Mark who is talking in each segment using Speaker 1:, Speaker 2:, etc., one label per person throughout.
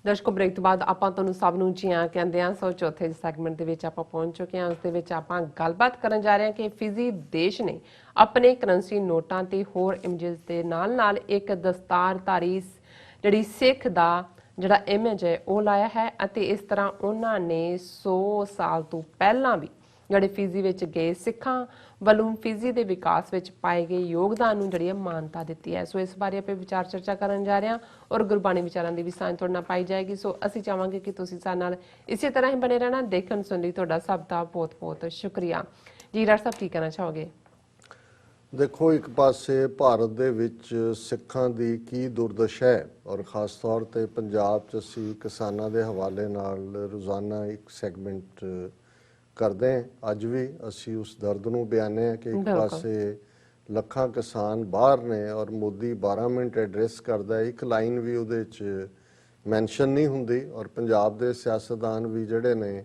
Speaker 1: ਦਰਸ਼ਕੋ break ਤੋਂ ਬਾਅਦ ਆਪਾਂ ਤੁਹਾਨੂੰ ਸਭ ਨੂੰ ਜੀ ਆਇਆਂ ਕਹਿੰਦੇ ਹਾਂ। ਸੋ ਚੌਥੇ ਸੈਗਮੈਂਟ ਦੇ ਵਿੱਚ ਆਪਾਂ ਪਹੁੰਚ ਚੁੱਕੇ ਹਾਂ। ਉਸ ਦੇ ਵਿੱਚ ਆਪਾਂ ਗੱਲਬਾਤ ਕਰਨ ਜਾ ਰਹੇ ਹਾਂ ਕਿ ਫਿਜੀ ਦੇਸ਼ ਨੇ ਆਪਣੇ ਕਰੰਸੀ ਨੋਟਾਂ ਤੇ ਹੋਰ ਇਮੇजेस ਦੇ ਨਾਲ ਇੱਕ ਦਸਤਾਰਧਾਰੀ ਜਿਹੜੀ ਸਿੱਖ ਦਾ ਜਿਹੜਾ ਇਮੇਜ ਹੈ ਉਹ ਲਾਇਆ ਹੈ ਅਤੇ ਇਸ ਤਰ੍ਹਾਂ ਉਹਨਾਂ ਨੇ 100 ਸਾਲ ਤੋਂ ਪਹਿਲਾਂ ਵੀ ਜਿਹੜੇ ਫਿਜੀ ਵਿੱਚ ਗਏ ਸਿੱਖਾਂ ਵੱਲੋਂ ਫਿਜੀ ਦੇ ਵਿਕਾਸ ਵਿੱਚ ਪਾਏ ਗਏ ਯੋਗਦਾਨ ਨੂੰ ਜਿਹੜੀ ਮਾਨਤਾ ਦਿੱਤੀ ਹੈ। ਸੋ ਇਸ ਬਾਰੇ ਆਪਾਂ ਵਿਚਾਰ ਚਰਚਾ ਕਰਨ ਜਾ ਰਹੇ ਹਾਂ ਔਰ ਗੁਰਬਾਣੀ ਵਿਚਾਰਾਂ ਦੀ ਵੀ ਸਾਂਝ ਤੁਹਾਡੇ ਨਾਲ ਪਾਈ ਜਾਏਗੀ। ਸੋ ਅਸੀਂ ਚਾਹਾਂਗੇ ਕਿ ਤੁਸੀਂ ਸਾਡੇ ਨਾਲ ਇਸੇ ਤਰ੍ਹਾਂ ਹੀ ਬਣੇ ਰਹਿਣਾ। ਦੇਖਣ ਸੁਣਨ ਲਈ ਤੁਹਾਡਾ ਸਭ ਦਾ ਬਹੁਤ ਬਹੁਤ ਸ਼ੁਕਰੀਆ ਜੀ। ਰਾਜ ਸਾਹਿਬ ਕੀ ਕਹਿਣਾ ਚਾਹੋਗੇ?
Speaker 2: ਦੇਖੋ, ਇੱਕ ਪਾਸੇ ਭਾਰਤ ਦੇ ਵਿੱਚ ਸਿੱਖਾਂ ਦੀ ਕੀ ਦੁਰਦਸ਼ਾ ਹੈ ਔਰ ਖਾਸ ਤੌਰ ਤੇ ਪੰਜਾਬ 'ਚ ਅਸੀਂ ਕਿਸਾਨਾਂ ਦੇ ਹਵਾਲੇ ਨਾਲ ਰੋਜ਼ਾਨਾ ਇੱਕ ਸੈਗਮੈਂਟ ਕਰਦੇ ਹਾਂ। ਅੱਜ ਵੀ ਅਸੀਂ ਉਸ ਦਰਦ ਨੂੰ ਬਿਆਨੇ ਹਾਂ ਕਿ ਇੱਕ ਪਾਸੇ ਲੱਖਾਂ ਕਿਸਾਨ ਬਾਹਰ ਨੇ ਔਰ ਮੋਦੀ 12 ਮਿੰਟ ਐਡਰੈਸ ਕਰਦਾ, ਇੱਕ ਲਾਈਨ ਵੀ ਉਹਦੇ 'ਚ ਮੈਂਸ਼ਨ ਨਹੀਂ ਹੁੰਦੀ ਔਰ ਪੰਜਾਬ ਦੇ ਸਿਆਸਤਦਾਨ ਵੀ ਜਿਹੜੇ ਨੇ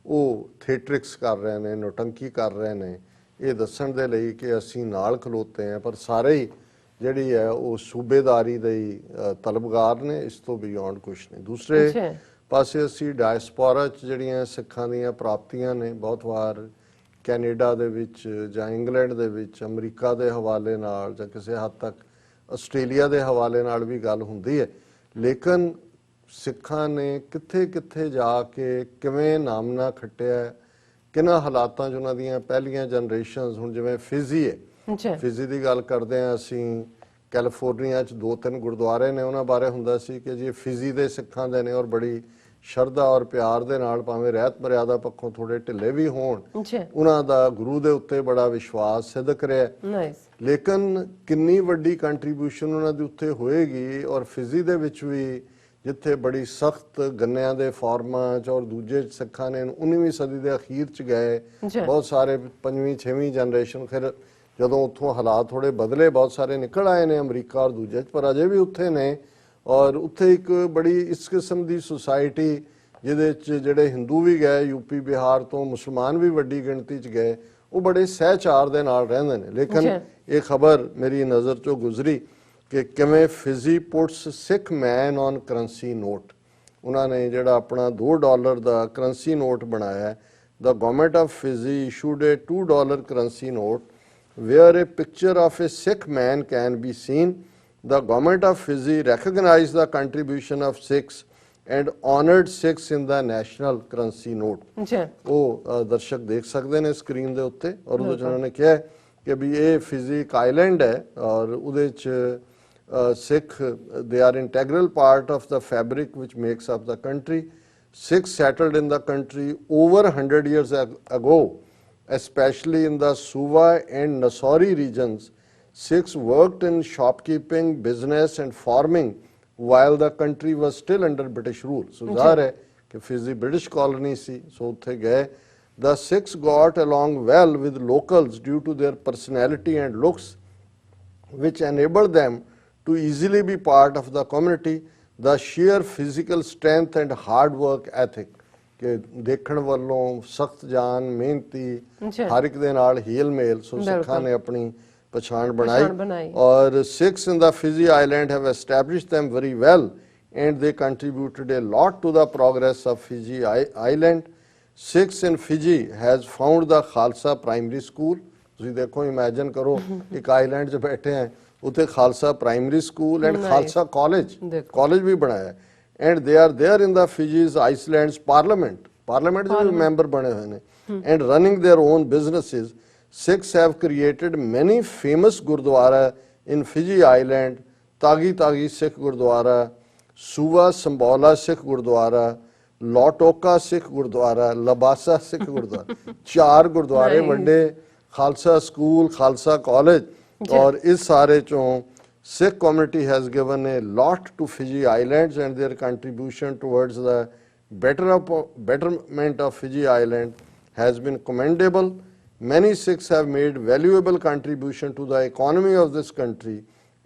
Speaker 2: ਉਹ ਥੀਏਟਰਿਕਸ ਕਰ ਰਹੇ ਨੇ, ਨੋਟੰਕੀ ਕਰ ਰਹੇ ਨੇ ਇਹ ਦੱਸਣ ਦੇ ਲਈ ਕਿ ਅਸੀਂ ਨਾਲ ਖਲੋਤੇ ਹਾਂ, ਪਰ ਸਾਰੇ ਹੀ ਜਿਹੜੀ ਹੈ ਉਹ ਸੂਬੇਦਾਰੀ ਦੇ ਤਲਬਗਾਰ ਨੇ, ਇਸ ਤੋਂ ਬਿਯੋਂਡ ਕੁਛ ਨਹੀਂ। ਦੂਸਰੇ ਪਾਸੇ ਅਸੀਂ ਡਾਇਸਪੋਰਾ 'ਚ ਜਿਹੜੀਆਂ ਸਿੱਖਾਂ ਦੀਆਂ ਪ੍ਰਾਪਤੀਆਂ ਨੇ, ਬਹੁਤ ਵਾਰ ਕੈਨੇਡਾ ਦੇ ਵਿੱਚ ਜਾਂ ਇੰਗਲੈਂਡ ਦੇ ਵਿੱਚ, ਅਮਰੀਕਾ ਦੇ ਹਵਾਲੇ ਨਾਲ ਜਾਂ ਕਿਸੇ ਹੱਦ ਤੱਕ ਆਸਟ੍ਰੇਲੀਆ ਦੇ ਹਵਾਲੇ ਨਾਲ ਵੀ ਗੱਲ ਹੁੰਦੀ ਹੈ, ਲੇਕਿਨ ਸਿੱਖਾਂ ਨੇ ਕਿੱਥੇ ਕਿੱਥੇ ਜਾ ਕੇ ਕਿਵੇਂ ਨਾਮਨਾ ਖੱਟਿਆ, ਕਿਹਨਾਂ ਹਾਲਾਤਾਂ 'ਚ ਉਹਨਾਂ ਦੀਆਂ ਪਹਿਲੀਆਂ ਜਨਰੇਸ਼ਨਸ, ਹੁਣ ਜਿਵੇਂ ਫਿਜੀ ਹੈ, ਫਿਜੀ ਦੀ ਗੱਲ ਕਰਦੇ ਹਾਂ ਅਸੀਂ, ਕੈਲੀਫੋਰਨੀਆ 'ਚ 2-3 ਗੁਰਦੁਆਰੇ ਨੇ, ਉਹਨਾਂ ਬਾਰੇ ਹੁੰਦਾ ਸੀ ਕਿ ਜੀ ਫਿਜੀ ਦੇ ਸਿੱਖਾਂ ਦੇ ਨੇ ਔਰ ਬੜੀ ਸ਼ਰਧਾ ਔਰ ਪਿਆਰ ਦੇ ਨਾਲ, ਭਾਵੇਂ ਰਹਿਤ ਮਰਿਆਦਾ ਪੱਖੋਂ ਥੋੜੇ ਢਿੱਲੇ ਵੀ ਹੋਣ, ਉਹਨਾਂ ਦਾ ਗੁਰੂ ਦੇ ਉੱਤੇ ਬੜਾ ਵਿਸ਼ਵਾਸ ਸਿੱਧਕ ਰਿਹਾ। ਲੇਕਿਨ ਕਿੰਨੀ ਵੱਡੀ ਕੰਟਰੀਬਿਊਸ਼ਨ ਉਹਨਾਂ ਦੇ ਉੱਤੇ ਹੋਏਗੀ ਔਰ ਫਿਜੀ ਦੇ ਵਿੱਚ ਵੀ ਜਿੱਥੇ ਬੜੀ ਸਖਤ ਗੰਨਿਆਂ ਦੇ ਫਾਰਮਾਂ 'ਚ ਔਰ ਦੂਜੇ ਸਿੱਖਾਂ ਨੇ 19ਵੀਂ ਸਦੀ ਦੇ ਅਖੀਰ 'ਚ ਗਏ, ਬਹੁਤ ਸਾਰੇ 5ਵੀਂ 6ਵੀਂ ਜਨਰੇਸ਼ਨ, ਫਿਰ ਜਦੋਂ ਉੱਥੋਂ ਹਾਲਾਤ ਥੋੜੇ ਬਦਲੇ ਬਹੁਤ ਸਾਰੇ ਨਿਕਲ ਆਏ ਨੇ ਅਮਰੀਕਾ ਔਰ ਦੂਜੇ 'ਚ, ਪਰ ਅਜੇ ਵੀ ਉੱਥੇ ਨੇ ਔਰ ਉੱਥੇ ਇੱਕ ਬੜੀ ਇਸ ਕਿਸਮ ਦੀ ਸੁਸਾਇਟੀ ਜਿਹਦੇ 'ਚ ਜਿਹੜੇ ਹਿੰਦੂ ਵੀ ਗਏ, ਯੂਪੀ ਬਿਹਾਰ ਤੋਂ ਮੁਸਲਮਾਨ ਵੀ ਵੱਡੀ ਗਿਣਤੀ 'ਚ ਗਏ, ਉਹ ਬੜੇ ਸਹਿਚਾਰ ਦੇ ਨਾਲ ਰਹਿੰਦੇ ਨੇ। ਲੇਕਿਨ ਇਹ ਖਬਰ ਮੇਰੀ ਨਜ਼ਰ 'ਚੋਂ ਗੁਜ਼ਰੀ ਕਿ ਕਿਵੇਂ Fiji puts Sikh man on currency note. ਉਹਨਾਂ ਨੇ ਜਿਹੜਾ ਆਪਣਾ $2 ਦਾ ਕਰੰਸੀ ਨੋਟ ਬਣਾਇਆ, the government of Fiji issued a $2 currency note where a picture of a Sikh man can be seen. The government of Fiji recognized the contribution of Sikhs and honored Sikhs in the national currency note. ਉਹ ਦਰਸ਼ਕ ਦੇਖ ਸਕਦੇ ਨੇ screen ਦੇ ਉੱਤੇ ਔਰ ਉਹਦੇ 'ਚ ਉਹਨਾਂ ਨੇ ਕਿਹਾ ਕਿ ਵੀ ਇਹ ਫਿਜੀ ਇੱਕ ਆਈਲੈਂਡ ਹੈ ਔਰ ਉਹਦੇ 'ਚ ਸਿੱਖ they are integral part of the fabric which makes up the country. Sikhs settled in the country over 100 years ago, especially in the Suva and Nassori regions. Sikhs worked in shopkeeping, business and farming while the country was still under British rule. So ਜ਼ਾਹਰ ਹੈ ਕਿ Fiji British colony ਸੀ, ਸੋ ਉੱਥੇ ਗਏ। The Sikhs got along well with locals due to their personality and looks, which enabled them to easily be part of the community. The sheer physical strength and hard work ethic, ਕਿ ਦੇਖਣ ਵੱਲੋਂ ਸਖਤ ਜਾਨ, ਮਿਹਨਤੀ, ਹਰ ਇੱਕ ਦੇ ਨਾਲ heel ਮੇਲ, ਸੋ ਸਿੱਖਾਂ ਨੇ ਆਪਣੀ ਪਛਾਣ ਬਣਾਈ ਔਰ Sikhs in the Fiji island have established them very well and they contributed a lot to the progress of Fiji island. Sikhs in Fiji has found the Khalsa primary school. ਤੁਸੀਂ ਦੇਖੋ, ਇਮੈਜਿਨ ਕਰੋ ਇੱਕ ਆਈਲੈਂਡ 'ਚ ਬੈਠੇ ਹੈ, ਉੱਥੇ Khalsa primary school and Khalsa college ਵੀ ਬਣਾਇਆ, and they are there in the Fiji's Iceland's parliament ਦੇ ਮੈਂਬਰ ਬਣੇ ਹੋਏ ਨੇ, and running their own businesses. Sikhs have created many famous gurdwara in Fiji island. Tagi Sikh Gurdwara, Suva Sambola Sikh Gurdwara, Lotoka Sikh Gurdwara, Labasa Sikh Gurdwara. 4 ਗੁਰਦੁਆਰੇ ਵੱਡੇ, Khalsa school, Khalsa college, ਔਰ ਇਸ ਸਾਰੇ ਚੋਂ Sikh community has given a lot to Fiji Islands and their contribution towards the betterment of Fiji Island has been commendable. Many Sikhs have made valuable contribution to the economy of this country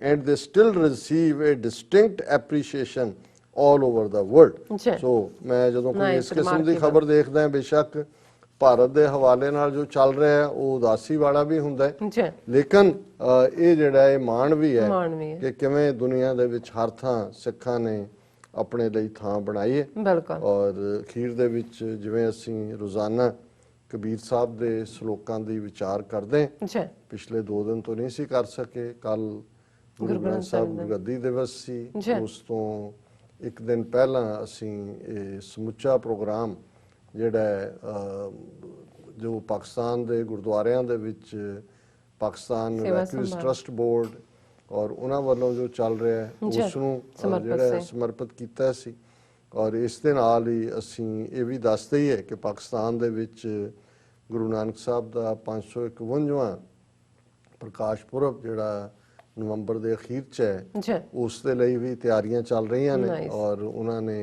Speaker 2: and they still receive a distinct appreciation all over the world. So मैं ਜਦੋਂ ਕੋਈ ਇਸ ਕਿਸਮ ਦੀ ਖਬਰ ਦੇਖਦਾ ਹਾਂ, ਬੇਸ਼ੱਕ ਭਾਰਤ ਦੇ ਹਵਾਲੇ ਨਾਲ ਜੋ ਚੱਲ ਰਿਹਾ ਹੈ ਉਹ ਉਦਾਸੀ ਵਾਲਾ ਵੀ ਹੁੰਦਾ ਹੈ, ਲੇਕਿਨ ਇਹ ਜਿਹੜਾ ਇਹ ਮਾਣ ਵੀ ਹੈ ਕਿ ਕਿਵੇਂ ਦੁਨੀਆ ਦੇ ਵਿੱਚ ਹਰ ਥਾਂ ਸਿੱਖਾਂ ਨੇ ਆਪਣੇ ਲਈ ਥਾਂ ਬਣਾਈ ਹੈ।
Speaker 1: ਬਿਲਕੁਲ।
Speaker 2: ਔਰ ਅਖੀਰ ਦੇ ਵਿੱਚ ਜਿਵੇਂ ਅਸੀਂ ਰੋਜ਼ਾਨਾ ਕਬੀਰ ਸਾਹਿਬ ਦੇ ਸ਼ਲੋਕਾਂ ਦੀ ਵਿਚਾਰ ਕਰਦੇ ਹਾਂ,
Speaker 1: ਜੀ
Speaker 2: ਪਿਛਲੇ 2 ਦਿਨ ਤੋਂ ਨਹੀਂ ਸੀ ਕਰ ਸਕੇ। ਕੱਲ ਗੁਰੂ ਗ੍ਰੰਥ ਸਾਹਿਬ ਗੁਰਗੱਦੀ ਦਿਵਸ ਸੀ, ਉਸ ਤੋਂ ਇੱਕ ਦਿਨ ਪਹਿਲਾਂ ਅਸੀਂ ਇਹ ਸਮੁੱਚਾ ਪ੍ਰੋਗਰਾਮ ਜਿਹੜਾ ਜੋ ਪਾਕਿਸਤਾਨ ਦੇ ਗੁਰਦੁਆਰਿਆਂ ਦੇ ਵਿੱਚ ਪਾਕਿਸਤਾਨ ਵੈਕਿਊਜ਼ ਟਰਸਟ ਬੋਰਡ ਔਰ ਉਹਨਾਂ ਵੱਲੋਂ ਜੋ ਚੱਲ ਰਿਹਾ ਹੈ ਉਸ ਨੂੰ ਜਿਹੜਾ ਸਮਰਪਿਤ ਕੀਤਾ ਸੀ। ਔਰ ਇਸ ਦੇ ਨਾਲ ਹੀ ਅਸੀਂ ਇਹ ਵੀ ਦੱਸ ਦਈਏ ਕਿ ਪਾਕਿਸਤਾਨ ਦੇ ਵਿੱਚ ਗੁਰੂ ਨਾਨਕ ਸਾਹਿਬ ਦਾ 551ਵਾਂ ਪ੍ਰਕਾਸ਼ ਪੁਰਬ ਜਿਹੜਾ ਨਵੰਬਰ ਦੇ ਅਖੀਰ 'ਚ ਹੈ, ਉਸ ਦੇ ਲਈ ਵੀ ਤਿਆਰੀਆਂ ਚੱਲ ਰਹੀਆਂ ਨੇ। ਔਰ ਉਹਨਾਂ ਨੇ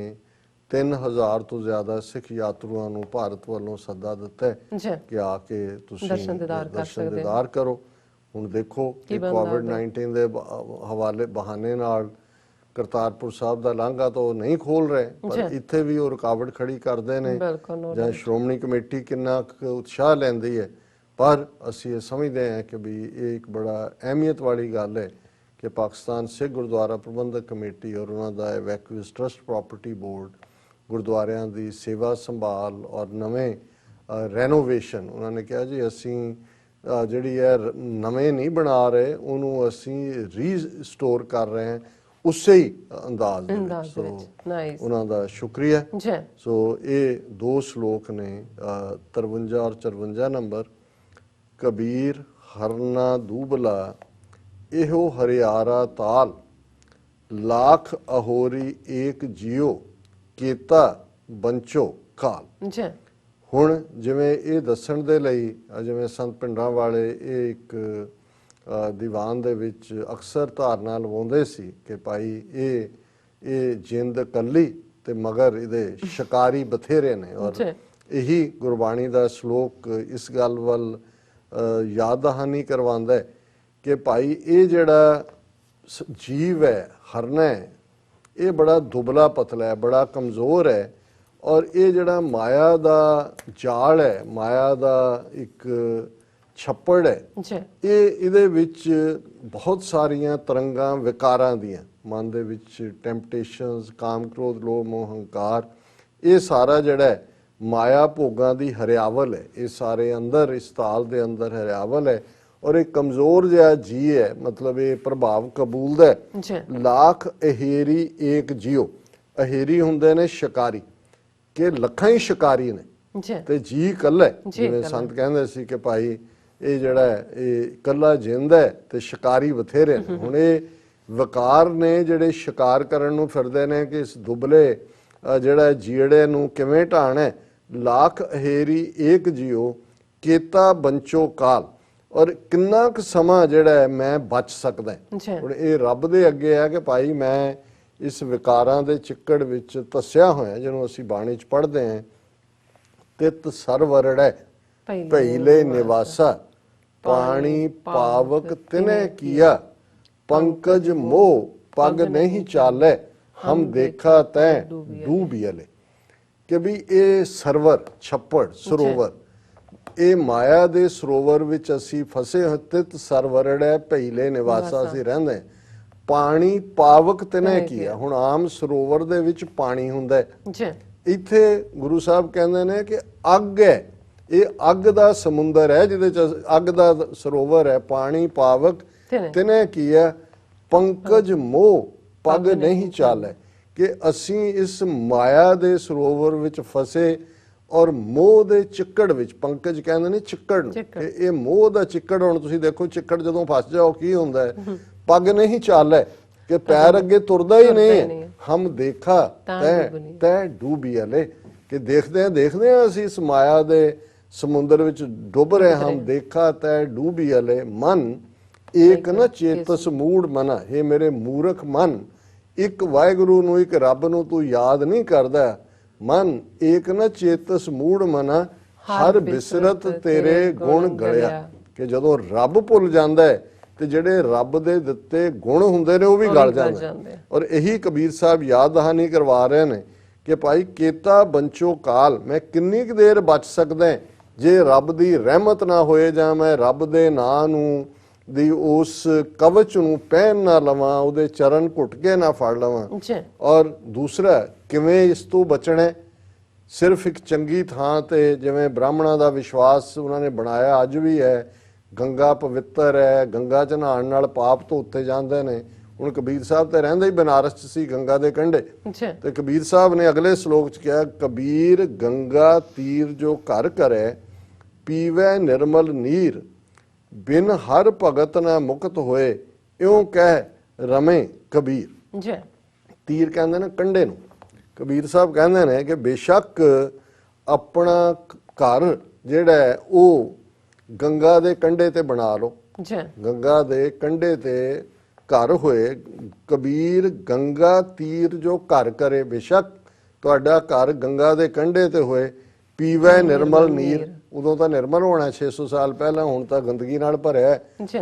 Speaker 2: 3000 ਤੋਂ ਜ਼ਿਆਦਾ ਸਿੱਖ ਯਾਤਰੂਆਂ ਨੂੰ ਭਾਰਤ ਵੱਲੋਂ ਸੱਦਾ ਦਿੱਤਾ ਹੈ ਕਿ ਆ ਕੇ ਤੁਸੀਂ ਦਰਸ਼ਨ ਦੀਦਾਰ ਕਰੋ। ਹੁਣ ਦੇਖੋ ਕਿ ਕੋਵਿਡ-19 ਦੇ ਹਵਾਲੇ ਬਹਾਨੇ ਨਾਲ ਕਰਤਾਰਪੁਰ ਸਾਹਿਬ ਦਾ ਲਾਂਘਾ ਤਾਂ ਉਹ ਨਹੀਂ ਖੋਲ ਰਹੇ, ਪਰ ਇੱਥੇ ਵੀ ਉਹ ਰੁਕਾਵਟ ਖੜੀ ਕਰਦੇ ਨੇ। ਜਾਂ ਸ਼੍ਰੋਮਣੀ ਕਮੇਟੀ ਕਿੰਨਾ ਉਤਸ਼ਾਹ ਲੈਂਦੀ ਹੈ, ਪਰ ਅਸੀਂ ਇਹ ਸਮਝਦੇ ਹਾਂ ਕਿ ਵੀ ਇਹ ਇੱਕ ਬੜਾ ਅਹਿਮੀਅਤ ਵਾਲੀ ਗੱਲ ਹੈ ਕਿ ਪਾਕਿਸਤਾਨ ਸਿੱਖ ਗੁਰਦੁਆਰਾ ਪ੍ਰਬੰਧਕ ਕਮੇਟੀ ਔਰ ਉਹਨਾਂ ਦਾ ਵੈਕਿਊਜ਼ ਟਰਸਟ ਪ੍ਰਾਪਰਟੀ ਬੋਰਡ ਗੁਰਦੁਆਰਿਆਂ ਦੀ ਸੇਵਾ ਸੰਭਾਲ ਔਰ ਨਵੇਂ ਰੈਨੋਵੇਸ਼ਨ, ਉਹਨਾਂ ਨੇ ਕਿਹਾ ਜੀ ਅਸੀਂ ਜਿਹੜੀ ਹੈ ਨਵੇਂ ਨਹੀਂ ਬਣਾ ਰਹੇ, ਉਹਨੂੰ ਅਸੀਂ ਰੀਸਟੋਰ ਕਰ ਰਹੇ ਹਾਂ ਉਸੇ ਹੀ ਅੰਦਾਜ਼ ਦੇ ਵਿੱਚ। ਸੋ ਉਹਨਾਂ ਦਾ ਸ਼ੁਕਰੀਆ। ਸੋ ਇਹ 2 ਸ਼ਲੋਕ ਨੇ 53 ਔਰ 54 ਨੰਬਰ। ਕਬੀਰ ਹਰਨਾ ਦੂਬਲਾ ਇਹੋ ਹਰਿਆਰਾ ਤਾਲ, ਲੱਖ ਅਹੋਰੀ ਏਕ ਜਿਉ ਕੀਤਾ ਬੰਚੋ ਕਾਲ। ਹੁਣ ਜਿਵੇਂ ਇਹ ਦੱਸਣ ਦੇ ਲਈ ਜਿਵੇਂ ਸੰਤ ਪਿੰਡਾਂ ਵਾਲੇ ਇਹ ਇੱਕ ਦੀਵਾਨ ਦੇ ਵਿੱਚ ਅਕਸਰ ਧਾਰਨਾ ਲਵਾਉਂਦੇ ਸੀ ਕਿ ਭਾਈ ਇਹ ਜਿੰਦ ਕੱਲੀ ਤੇ ਮਗਰ ਇਹਦੇ ਸ਼ਿਕਾਰੀ ਬਥੇਰੇ ਨੇ। ਔਰ ਇਹੀ ਗੁਰਬਾਣੀ ਦਾ ਸ਼ਲੋਕ ਇਸ ਗੱਲ ਵੱਲ ਯਾਦ ਦਹਾਨੀ ਕਰਵਾਉਂਦਾ ਹੈ ਕਿ ਭਾਈ ਇਹ ਜਿਹੜਾ ਜੀਵ ਹੈ, ਹਰਨਾ ਹੈ, ਇਹ ਬੜਾ ਦੁਬਲਾ ਪਤਲਾ ਹੈ, ਬੜਾ ਕਮਜ਼ੋਰ ਹੈ। ਔਰ ਇਹ ਜਿਹੜਾ ਮਾਇਆ ਦਾ ਜਾਲ ਹੈ, ਮਾਇਆ ਦਾ ਇੱਕ ਛੱਪੜ ਹੈ, ਇਹਦੇ ਵਿੱਚ ਬਹੁਤ ਸਾਰੀਆਂ ਤਰੰਗਾਂ ਵਿਕਾਰਾਂ ਦੀਆਂ, ਮਨ ਦੇ ਵਿੱਚ ਟੈਂਪਟੇਸ਼ਨਸ, ਕਾਮ ਕ੍ਰੋਧ ਲੋਭ ਮੋਹ ਹੰਕਾਰ, ਇਹ ਸਾਰਾ ਜਿਹੜਾ ਹੈ ਮਾਇਆ ਭੋਗਾਂ ਦੀ ਹਰਿਆਵਲ ਹੈ। ਇਹ ਸਾਰੇ ਅੰਦਰ ਇਸ ਤਾਲ ਦੇ ਅੰਦਰ ਹਰਿਆਵਲ ਹੈ। ਔਰ ਇਹ ਕਮਜ਼ੋਰ ਜਿਹਾ ਜੀ ਹੈ, ਮਤਲਬ ਇਹ ਪ੍ਰਭਾਵ ਕਬੂਲਦਾ ਹੈ। ਲੱਖ ਅਹੇਰੀ ਏਕ ਜਿਉ, ਅਹੇਰੀ ਹੁੰਦੇ ਨੇ ਸ਼ਿਕਾਰੀ, ਕਿ ਲੱਖਾਂ ਹੀ ਸ਼ਿਕਾਰੀ ਨੇ ਤੇ ਜੀ ਇਕੱਲਾ। ਜਿਵੇਂ ਸੰਤ ਕਹਿੰਦੇ ਸੀ ਕਿ ਭਾਈ ਇਹ ਜਿਹੜਾ ਇਹ ਇਕੱਲਾ ਜਿੰਦ ਹੈ ਤੇ ਸ਼ਿਕਾਰੀ ਬਥੇਰੇ ਨੇ। ਹੁਣ ਇਹ ਵਿਕਾਰ ਨੇ ਜਿਹੜੇ ਸ਼ਿਕਾਰ ਕਰਨ ਨੂੰ ਫਿਰਦੇ ਨੇ ਕਿ ਇਸ ਦੁਬਲੇ ਜਿਹੜਾ ਜੀੜੇ ਨੂੰ ਕਿਵੇਂ ਢਾਣਾ। ਲੱਖ ਅਹੇਰੀ ਏਕ ਜਿਉ ਕੀਤਾ ਬੰਚੋ ਕਾਲ, ਔਰ ਕਿੰਨਾ ਕੁ ਸਮਾਂ ਜਿਹੜਾ ਮੈਂ ਬਚ ਸਕਦਾ। ਹੁਣ ਇਹ ਰੱਬ ਦੇ ਅੱਗੇ ਹੈ ਕਿ ਭਾਈ ਮੈਂ ਇਸ ਵਿਕਾਰਾਂ ਦੇ ਚਿੱਕੜ ਵਿੱਚ ਧੱਸਿਆ ਹੋਇਆ, ਜਿਹਨੂੰ ਅਸੀਂ ਬਾਣੀ 'ਚ ਪੜ੍ਹਦੇ ਹਾਂ, ਤਿਤ ਸਰਵਰੜੈ ਭਈਲੇ ਨਿਵਾਸਾ, ਪਾਣੀ ਪਾਵਕ ਤਿਨੇ ਕੀਆ, ਪੰਕਜ ਮੋਹ ਪਗ ਨਹੀਂ ਚਾਲੇ, ਹਮ ਦੇਖਾ ਤੈ ਡੂਬੀਲੇ। ਕਿ ਵੀ ਇਹ ਸਰਵਰ, ਛੱਪੜ, ਸਰੋਵਰ, ਇਹ ਮਾਇਆ ਦੇ ਸਰੋਵਰ ਵਿੱਚ ਅਸੀਂ ਫਸੇ ਹੋਏ। ਤਿਤ ਸਰਵਰੜੈ ਭਈਲੇ ਨਿਵਾਸਾ, ਅਸੀਂ ਰਹਿੰਦੇ। ਪਾਣੀ ਪਾਵਕ ਤਿਨੇ ਕੀਆ, ਹੁਣ ਆਮ ਸਰੋਵਰ ਦੇ ਵਿੱਚ ਪਾਣੀ ਹੁੰਦਾ ਹੈ, ਇੱਥੇ ਗੁਰੂ ਸਾਹਿਬ ਕਹਿੰਦੇ ਨੇ ਕਿ ਅੱਗ ਹੈ, ਇਹ ਅੱਗ ਦਾ ਸਮੁੰਦਰ ਹੈ ਜਿਹਦੇ ਚ ਅੱਗ ਦਾ ਸਰੋਵਰ ਹੈ। ਪਾਣੀ ਪਾਵਕ ਤਿਨੇ ਕੀਆ, ਪੰਕਜ ਮੋਹ ਪਗ ਨਹੀਂ ਚਾਲੇ, ਕਿ ਅਸੀਂ ਇਸ ਮਾਇਆ ਦੇ ਸਰੋਵਰ ਵਿੱਚ ਫਸੇ ਔਰ ਮੋਹ ਦੇ ਚਿੱਕੜ ਵਿੱਚ, ਪੰਕਜ ਕਹਿੰਦੇ ਨੇ ਚਿੱਕੜ ਨੂੰ, ਕਿ ਇਹ ਮੋਹ ਦਾ ਚਿੱਕੜ। ਹੁਣ ਤੁਸੀਂ ਦੇਖੋ ਚਿੱਕੜ ਜਦੋਂ ਫਸ ਜਾਓ ਕੀ ਹੁੰਦਾ ਹੈ, ਪੱਗ ਨਹੀਂ ਚਾਲੇ, ਕਿ ਪੈਰ ਅੱਗੇ ਤੁਰਦਾ ਹੀ ਨਹੀਂ ਹੈ। ਹਮ ਦੇਖਾ ਤੈ ਡੂਬੀਲੇ, ਕਿ ਦੇਖਦੇ ਹਾਂ ਅਸੀਂ ਇਸ ਮਾਇਆ ਦੇ ਸਮੁੰਦਰ ਵਿੱਚ ਡੁੱਬ ਰਹੇ। ਹਮ ਦੇਖਾ ਤੈ ਡੂਬੀਲੇ, ਮਨ ਏਕ ਨ ਚੇਤਸ ਮੂੜ ਮਨਾ, ਇਹ ਮੇਰੇ ਮੂਰਖ ਮਨ, ਇੱਕ ਵਾਹਿਗੁਰੂ ਨੂੰ, ਇੱਕ ਰੱਬ ਨੂੰ ਤੂੰ ਯਾਦ ਨਹੀਂ ਕਰਦਾ। ਮਨ ਏਕ ਨ ਚੇਤਸ ਮੂੜ ਮਨਾ, ਹਰ ਬਿਸਰਤ ਤੇਰੇ ਗੁਣ ਗਲਿਆ, ਕਿ ਜਦੋਂ ਰੱਬ ਭੁੱਲ ਜਾਂਦਾ ਹੈ ਤੇ ਜਿਹੜੇ ਰੱਬ ਦੇ ਦਿੱਤੇ ਗੁਣ ਹੁੰਦੇ ਨੇ ਉਹ ਵੀ ਗਲ ਜਾਂਦੇ। ਔਰ ਇਹੀ ਕਬੀਰ ਸਾਹਿਬ ਯਾਦ ਦਹਾਨੀ ਕਰਵਾ ਰਹੇ ਨੇ ਕਿ ਭਾਈ ਕੇਤਾ ਬੰਚੋ ਕਾਲ, ਮੈਂ ਕਿੰਨੀ ਕੁ ਦੇਰ ਬਚ ਸਕਦਾ ਜੇ ਰੱਬ ਦੀ ਰਹਿਮਤ ਨਾ ਹੋਏ, ਜਾਂ ਮੈਂ ਰੱਬ ਦੇ ਨਾਂ ਨੂੰ ਦੀ ਉਸ ਕਵਚ ਨੂੰ ਪਹਿਨ ਨਾ ਲਵਾਂ, ਉਹਦੇ ਚਰਨ ਘੁੱਟ ਕੇ ਨਾ ਫੜ ਲਵਾਂ। ਔਰ ਦੂਸਰਾ ਕਿਵੇਂ ਇਸ ਤੋਂ ਬਚਣਾ, ਸਿਰਫ ਇੱਕ ਚੰਗੀ ਥਾਂ ਤੇ ਜਿਵੇਂ ਬ੍ਰਾਹਮਣਾਂ ਦਾ ਵਿਸ਼ਵਾਸ ਉਹਨਾਂ ਨੇ ਬਣਾਇਆ ਅੱਜ ਵੀ ਹੈ, ਗੰਗਾ ਪਵਿੱਤਰ ਹੈ, ਗੰਗਾ 'ਚ ਨਹਾਉਣ ਨਾਲ ਪਾਪ ਧੋਤੇ ਜਾਂਦੇ ਨੇ। ਹੁਣ ਕਬੀਰ ਸਾਹਿਬ ਤੇ ਰਹਿੰਦੇ ਹੀ ਬਨਾਰਸ 'ਚ ਸੀ, ਗੰਗਾ ਦੇ ਕੰਢੇ, ਤੇ ਕਬੀਰ ਸਾਹਿਬ ਨੇ ਅਗਲੇ ਸ਼ਲੋਕ 'ਚ ਕਿਹਾ, ਕਬੀਰ ਗੰਗਾ ਤੀਰ ਜੋ ਘਰ ਕਰੇ, ਪੀਵੇ ਨਿਰਮਲ ਨੀਰ, ਬਿਨ ਹਰ ਭਗਤ ਨਾ ਮੁਕਤ ਹੋਏ, ਇਉਂ ਕਹਿ ਰਮੇ ਕਬੀਰ। ਤੀਰ ਕਹਿੰਦੇ ਨੇ ਕੰਢੇ ਨੂੰ। ਕਬੀਰ ਸਾਹਿਬ ਕਹਿੰਦੇ ਨੇ ਕਿ ਬੇਸ਼ੱਕ ਆਪਣਾ ਘਰ ਜਿਹੜਾ ਹੈ ਉਹ ਗੰਗਾ ਦੇ ਕੰਢੇ ਤੇ ਬਣਾ ਲਓ, ਗੰਗਾ ਦੇ ਕੰਢੇ ਤੇ ਘਰ ਹੋਏ। ਕਬੀਰ ਗੰਗਾ ਤੀਰ ਜੋ ਘਰ ਕਰੇ, ਬੇਸ਼ੱਕ ਤੁਹਾਡਾ ਘਰ ਗੰਗਾ ਦੇ ਕੰਢੇ ਤੇ ਹੋਏ, ਪੀਵੇ ਨਿਰਮਲ ਨੀਰ। ਉਦੋਂ ਤਾਂ ਨਿਰਮਲ ਹੋਣਾ 600 ਸਾਲ ਪਹਿਲਾਂ, ਹੁਣ ਤਾਂ ਗੰਦਗੀ ਨਾਲ ਭਰਿਆ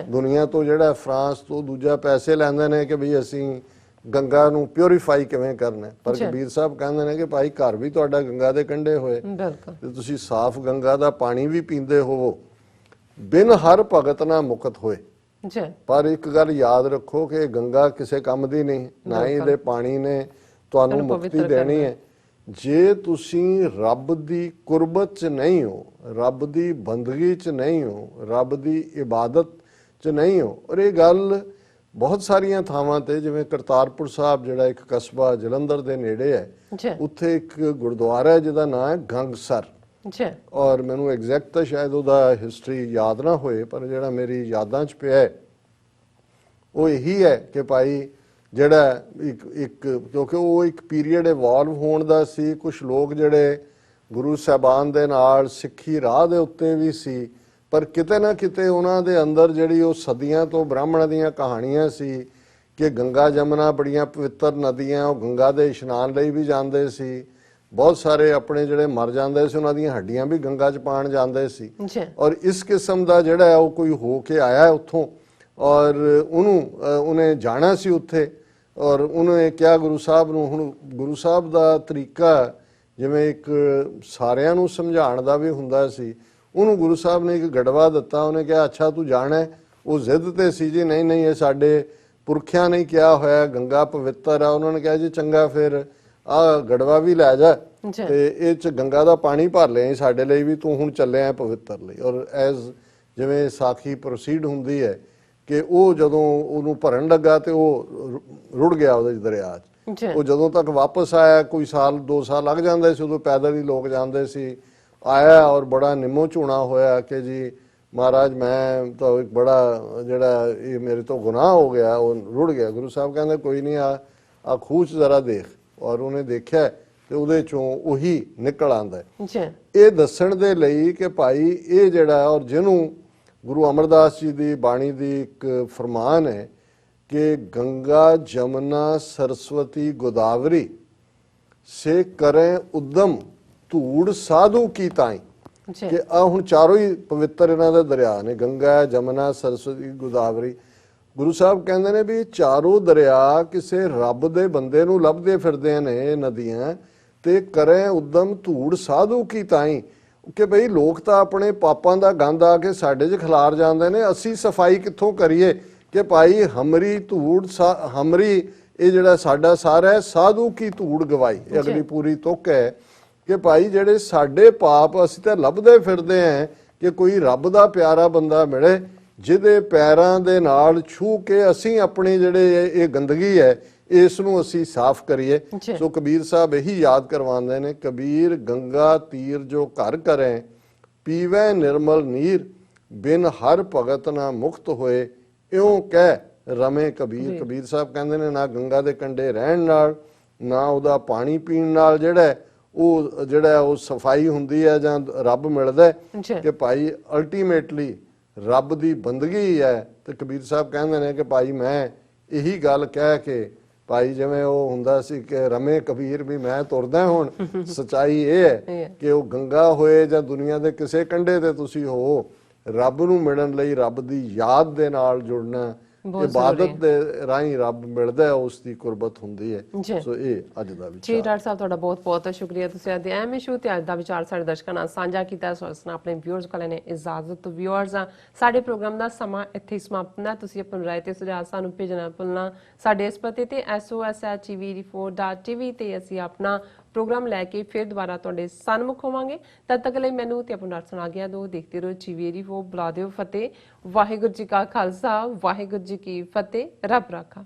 Speaker 2: ਦੁਨੀਆ ਤੋਂ। ਜਿਹੜਾ ਫਰਾਂਸ ਤੋਂ ਦੂਜਾ ਪੈਸੇ ਲੈਂਦੇ ਨੇ ਕਿ ਵੀ ਅਸੀਂ ਗੰਗਾ ਨੂੰ ਪਿਉਰੀਫਾਈ ਕਿਵੇਂ ਕਰਨਾ, ਪਰ ਕਬੀਰ ਸਾਹਿਬ ਕਹਿੰਦੇ ਨੇ ਕਿ ਭਾਈ ਘਰ ਵੀ ਤੁਹਾਡਾ ਗੰਗਾ ਦੇ ਕੰਢੇ ਹੋਏ ਤੇ ਤੁਸੀਂ ਸਾਫ਼ ਗੰਗਾ ਦਾ ਪਾਣੀ ਵੀ ਪੀਂਦੇ ਹੋਵੋ, ਬਿਨ ਹਰ ਭਗਤ ਨਾ ਮੁਕਤ ਹੋਏ। ਪਰ ਇੱਕ ਗੱਲ ਯਾਦ ਰੱਖੋ ਕਿ ਗੰਗਾ ਕਿਸੇ ਕੰਮ ਦੀ ਨਹੀਂ, ਨਾ ਹੀ ਇਹਦੇ ਪਾਣੀ ਨੇ ਤੁਹਾਨੂੰ ਮੁਕਤੀ ਦੇਣੀ ਹੈ। ਜੇ ਤੁਸੀਂ ਰੱਬ ਦੀ ਕੁਰਬਤ 'ਚ ਨਹੀਂ ਹੋ, ਰੱਬ ਦੀ ਬੰਦਗੀ 'ਚ ਨਹੀਂ ਹੋ, ਰੱਬ ਦੀ ਇਬਾਦਤ 'ਚ ਨਹੀਂ ਹੋ। ਔਰ ਇਹ ਗੱਲ ਬਹੁਤ ਸਾਰੀਆਂ ਥਾਵਾਂ ਤੇ, ਜਿਵੇਂ ਕਰਤਾਰਪੁਰ ਸਾਹਿਬ ਜਿਹੜਾ ਇੱਕ ਕਸਬਾ ਜਲੰਧਰ ਦੇ ਨੇੜੇ ਹੈ, ਉੱਥੇ ਇੱਕ ਗੁਰਦੁਆਰਾ ਹੈ ਜਿਹਦਾ ਨਾਮ ਹੈ ਗੰਗਸਰ। ਔਰ ਮੈਨੂੰ ਐਗਜ਼ੈਕਟ ਤਾਂ ਸ਼ਾਇਦ ਉਹਦਾ ਹਿਸਟਰੀ ਯਾਦ ਨਾ ਹੋਏ, ਪਰ ਜਿਹੜਾ ਮੇਰੀ ਯਾਦਾਂ 'ਚ ਪਿਆ ਉਹ ਇਹੀ ਹੈ ਕਿ ਭਾਈ ਜਿਹੜਾ ਇੱਕ ਕਿਉਂਕਿ ਉਹ ਇੱਕ ਪੀਰੀਅਡ ਇਵੋਲਵ ਹੋਣ ਦਾ ਸੀ। ਕੁਝ ਲੋਕ ਜਿਹੜੇ ਗੁਰੂ ਸਾਹਿਬਾਨ ਦੇ ਨਾਲ ਸਿੱਖੀ ਰਾਹ ਦੇ ਉੱਤੇ ਵੀ ਸੀ, ਪਰ ਕਿਤੇ ਨਾ ਕਿਤੇ ਉਹਨਾਂ ਦੇ ਅੰਦਰ ਜਿਹੜੀ ਉਹ ਸਦੀਆਂ ਤੋਂ ਬ੍ਰਾਹਮਣਾਂ ਦੀਆਂ ਕਹਾਣੀਆਂ ਸੀ ਕਿ ਗੰਗਾ ਜਮਨਾ ਬੜੀਆਂ ਪਵਿੱਤਰ ਨਦੀਆਂ, ਉਹ ਗੰਗਾ ਦੇ ਇਸ਼ਨਾਨ ਲਈ ਵੀ ਜਾਂਦੇ ਸੀ। ਬਹੁਤ ਸਾਰੇ ਆਪਣੇ ਜਿਹੜੇ ਮਰ ਜਾਂਦੇ ਸੀ ਉਹਨਾਂ ਦੀਆਂ ਹੱਡੀਆਂ ਵੀ ਗੰਗਾ 'ਚ ਪਾਣ ਜਾਂਦੇ ਸੀ। ਔਰ ਇਸ ਕਿਸਮ ਦਾ ਜਿਹੜਾ ਉਹ ਕੋਈ ਹੋ ਕੇ ਆਇਆ ਉੱਥੋਂ, ਔਰ ਉਹਨੇ ਜਾਣਾ ਸੀ ਉੱਥੇ, ਔਰ ਉਹਨੇ ਕਿਹਾ ਗੁਰੂ ਸਾਹਿਬ ਨੂੰ। ਹੁਣ ਗੁਰੂ ਸਾਹਿਬ ਦਾ ਤਰੀਕਾ ਜਿਵੇਂ ਇੱਕ ਸਾਰਿਆਂ ਨੂੰ ਸਮਝਾਉਣ ਦਾ ਵੀ ਹੁੰਦਾ ਸੀ, ਉਹਨੂੰ ਗੁਰੂ ਸਾਹਿਬ ਨੇ ਇੱਕ ਗੜਵਾ ਦਿੱਤਾ। ਉਹਨੇ ਕਿਹਾ ਅੱਛਾ ਤੂੰ ਜਾਣਾ? ਉਹ ਜ਼ਿੱਦ ਤੇ ਸੀ ਜੀ, ਨਹੀਂ ਨਹੀਂ ਇਹ ਸਾਡੇ ਪੁਰਖਿਆਂ ਨੇ ਕਿਹਾ ਹੋਇਆ, ਗੰਗਾ ਪਵਿੱਤਰ ਆ। ਉਹਨਾਂ ਨੇ ਕਿਹਾ ਜੀ ਚੰਗਾ ਫਿਰ ਆ ਗੜਵਾ ਵੀ ਲੈ ਜਾ ਤੇ ਇਹ 'ਚ ਗੰਗਾ ਦਾ ਪਾਣੀ ਭਰ ਲਿਆ ਸਾਡੇ ਲਈ ਵੀ, ਤੂੰ ਹੁਣ ਚੱਲਿਆ ਪਵਿੱਤਰ ਲਈ। ਔਰ ਐਜ਼ ਜਿਵੇਂ ਸਾਖੀ ਪ੍ਰੋਸੀਡ ਹੁੰਦੀ ਹੈ ਕਿ ਉਹ ਜਦੋਂ ਉਹਨੂੰ ਭਰਨ ਲੱਗਾ ਤੇ ਉਹ ਰੁੜ ਗਿਆ ਉਹਦੇ ਦਰਿਆ 'ਚ। ਉਹ ਜਦੋਂ ਤੱਕ ਵਾਪਸ ਆਇਆ, ਕੋਈ ਸਾਲ 2 ਸਾਲ ਲੱਗ ਜਾਂਦੇ ਸੀ, ਉਦੋਂ ਪੈਦਲ ਹੀ ਲੋਕ ਜਾਂਦੇ ਸੀ। ਆਇਆ ਔਰ ਬੜਾ ਨਿੰਮੋ ਝੂਣਾ ਹੋਇਆ ਕਿ ਜੀ ਮਹਾਰਾਜ ਮੈਂ ਤਾਂ ਇੱਕ ਬੜਾ ਜਿਹੜਾ ਇਹ ਮੇਰੇ ਤੋਂ ਗੁਨਾਹ ਹੋ ਗਿਆ, ਉਹ ਰੁੜ ਗਿਆ। ਗੁਰੂ ਸਾਹਿਬ ਕਹਿੰਦੇ ਕੋਈ ਨਹੀਂ, ਆ ਖੂਹ 'ਚ ਜ਼ਰਾ ਦੇਖ। ਔਰ ਉਹਨੇ ਦੇਖਿਆ ਤੇ ਉਹਦੇ ਚੋਂ ਉਹੀ ਨਿਕਲ ਆਂਦਾ। ਇਹ ਦੱਸਣ ਦੇ ਲਈ ਕਿ ਭਾਈ ਇਹ ਜਿਹੜਾ, ਔਰ ਜਿਹਨੂੰ ਗੁਰੂ ਅਮਰਦਾਸ ਜੀ ਦੀ ਬਾਣੀ ਦੀ ਇੱਕ ਫਰਮਾਨ ਹੈ ਕਿ ਗੰਗਾ ਜਮਨਾ ਸਰਸਵਤੀ ਗੋਦਾਵਰੀ ਸੇ ਕਰੇ ਉਦਮ ਧੂੜ ਸਾਧੂ ਕੀ ਤਾਈ। ਕਿ ਆ ਹੁਣ ਚਾਰੋਂ ਹੀ ਪਵਿੱਤਰ ਇਹਨਾਂ ਦੇ ਦਰਿਆ ਨੇ, ਗੰਗਾ ਜਮਨਾ ਸਰਸਵਤੀ ਗੋਦਾਵਰੀ। ਗੁਰੂ ਸਾਹਿਬ ਕਹਿੰਦੇ ਨੇ ਵੀ ਚਾਰੋਂ ਦਰਿਆ ਕਿਸੇ ਰੱਬ ਦੇ ਬੰਦੇ ਨੂੰ ਲੱਭਦੇ ਫਿਰਦੇ ਨੇ ਨਦੀਆਂ, ਤੇ ਕਰੇ ਉਦਮ ਧੂੜ ਸਾਧੂ ਕੀ ਤਾਈ। ਕਿ ਬਈ ਲੋਕ ਤਾਂ ਆਪਣੇ ਪਾਪਾਂ ਦਾ ਗੰਦ ਆ ਕੇ ਸਾਡੇ 'ਚ ਖਿਲਾਰ ਜਾਂਦੇ ਨੇ, ਅਸੀਂ ਸਫਾਈ ਕਿੱਥੋਂ ਕਰੀਏ? ਕਿ ਭਾਈ ਹਮਰੀ ਧੂੜ ਹਮਰੀ, ਇਹ ਜਿਹੜਾ ਸਾਡਾ ਸਾਰਾ ਹੈ, ਸਾਧੂ ਕੀ ਧੂੜ ਗਵਾਈ। ਇਹ ਅਗਲੀ ਪੂਰੀ ਤੁਕ ਹੈ ਕਿ ਭਾਈ ਜਿਹੜੇ ਸਾਡੇ ਪਾਪ ਅਸੀਂ ਤਾਂ ਲੱਭਦੇ ਫਿਰਦੇ ਆਂ ਕਿ ਕੋਈ ਰੱਬ ਦਾ ਪਿਆਰਾ ਬੰਦਾ ਮਿਲੇ ਜਿਹਦੇ ਪੈਰਾਂ ਦੇ ਨਾਲ ਛੂ ਕੇ ਅਸੀਂ ਆਪਣੀ ਜਿਹੜੇ ਇਹ ਗੰਦਗੀ ਹੈ ਇਸ ਨੂੰ ਅਸੀਂ ਸਾਫ਼ ਕਰੀਏ। ਸੋ ਕਬੀਰ ਸਾਹਿਬ ਇਹੀ ਯਾਦ ਕਰਵਾਉਂਦੇ ਨੇ, ਕਬੀਰ ਗੰਗਾ ਤੀਰ ਜੋ ਘਰ ਕਰੇ, ਪੀਵੇ ਨਿਰਮਲ ਨੀਰ, ਬਿਨ ਹਰ ਭਗਤ ਨਾ ਮੁਕਤ ਹੋਏ, ਇਉਂ ਕਹਿ ਰਮੇ ਕਬੀਰ। ਕਬੀਰ ਸਾਹਿਬ ਕਹਿੰਦੇ ਨੇ ਨਾ ਗੰਗਾ ਦੇ ਕੰਢੇ ਰਹਿਣ ਨਾਲ, ਨਾ ਉਹਦਾ ਪਾਣੀ ਪੀਣ ਨਾਲ ਜਿਹੜਾ ਉਹ ਸਫਾਈ ਹੁੰਦੀ ਹੈ ਜਾਂ ਰੱਬ ਮਿਲਦਾ ਕਿ ਭਾਈ ਅਲਟੀਮੇਟਲੀ ਰੱਬ ਦੀ ਬੰਦਗੀ ਹੈ। ਤੇ ਕਬੀਰ ਸਾਹਿਬ ਕਹਿੰਦੇ ਨੇ ਕਿ ਭਾਈ ਮੈਂ ਇਹੀ ਗੱਲ ਕਹਿ ਕੇ, ਭਾਈ ਜਿਵੇਂ ਉਹ ਹੁੰਦਾ ਸੀ ਕਿ ਰਮੇ ਕਬੀਰ ਵੀ ਮੈਂ ਤੁਰਦਾ, ਹੁਣ ਸਚਾਈ ਇਹ ਹੈ ਕਿ ਉਹ ਗੰਗਾ ਹੋਏ ਜਾਂ ਦੁਨੀਆ ਦੇ ਕਿਸੇ ਕੰਢੇ ਤੇ ਤੁਸੀਂ ਹੋ, ਰੱਬ ਨੂੰ ਮਿਲਣ ਲਈ ਰੱਬ ਦੀ ਯਾਦ ਦੇ ਨਾਲ ਜੁੜਨਾ, ਇਬਾਦਤ ਦੇ ਰਾਹੀਂ ਰੱਬ ਮਿਲਦਾ ਹੈ, ਉਸ ਦੀ ਕੁਰਬਤ ਹੁੰਦੀ ਹੈ।
Speaker 1: ਜੀ
Speaker 2: ਸੋ ਇਹ ਅੱਜ ਦਾ
Speaker 1: ਜੀ
Speaker 2: ਵਿਚਾਰ।
Speaker 1: ਡਾਕਟਰ ਸਾਹਿਬ ਤੁਹਾਡਾ ਬਹੁਤ ਬਹੁਤ ਸ਼ੁਕਰੀਆ, ਤੁਸੀਂ ਅੱਜ ਦੇ ਅਹਿਮ ਇਸ਼ੂ ਤੇ ਅੱਜ ਦਾ ਵਿਚਾਰ ਸਾਡੇ ਦਰਸ਼ਕਾਂ ਨਾਲ ਸਾਂਝਾ ਕੀਤਾ। ਸੋ ਇਸ ਨਾਲ ਆਪਣੇ ਵਿਊਅਰਸ ਕੋਲ ਨੇ ਇਜਾਜ਼ਤ। ਵਿਊਅਰਸ ਸਾਡੇ ਪ੍ਰੋਗਰਾਮ ਦਾ ਸਮਾਂ ਇੱਥੇ ਹੀ ਸਮਾਪਤ ਹੁੰਦਾ। ਤੁਸੀਂ ਆਪਣੀ ਰਾਏ ਤੇ ਸੁਝਾਅ ਸਾਨੂੰ ਭੇਜਣਾ ਭੁੱਲਣਾ ਸਾਡੇ ਇਸ ਪਤੇ ਤੇ SOS@tv4.tv ਤੇ ਅਸੀਂ ਆਪਣਾ ਪ੍ਰੋਗਰਾਮ ਲੈ ਕੇ ਫਿਰ ਦੁਬਾਰਾ ਤੁਹਾਡੇ ਸਨਮੁਖ ਹੋਵਾਂਗੇ। ਤਦ ਤੱਕ ਲਈ ਮੈਨੂੰ ਤੇ ਆਪਣਾ ਸੁਣਾ ਗਿਆ ਦੋ ਦੇਖਦੇ ਰਹੋ TV4। ਬੁਲਾ ਦਿਓ ਫਤਿਹ। ਵਾਹਿਗੁਰੂ ਜੀ ਕਾ ਖਾਲਸਾ, ਵਾਹਿਗੁਰੂ ਜੀ ਕੀ ਫਤਿਹ। ਰੱਬ ਰਾਖਾ।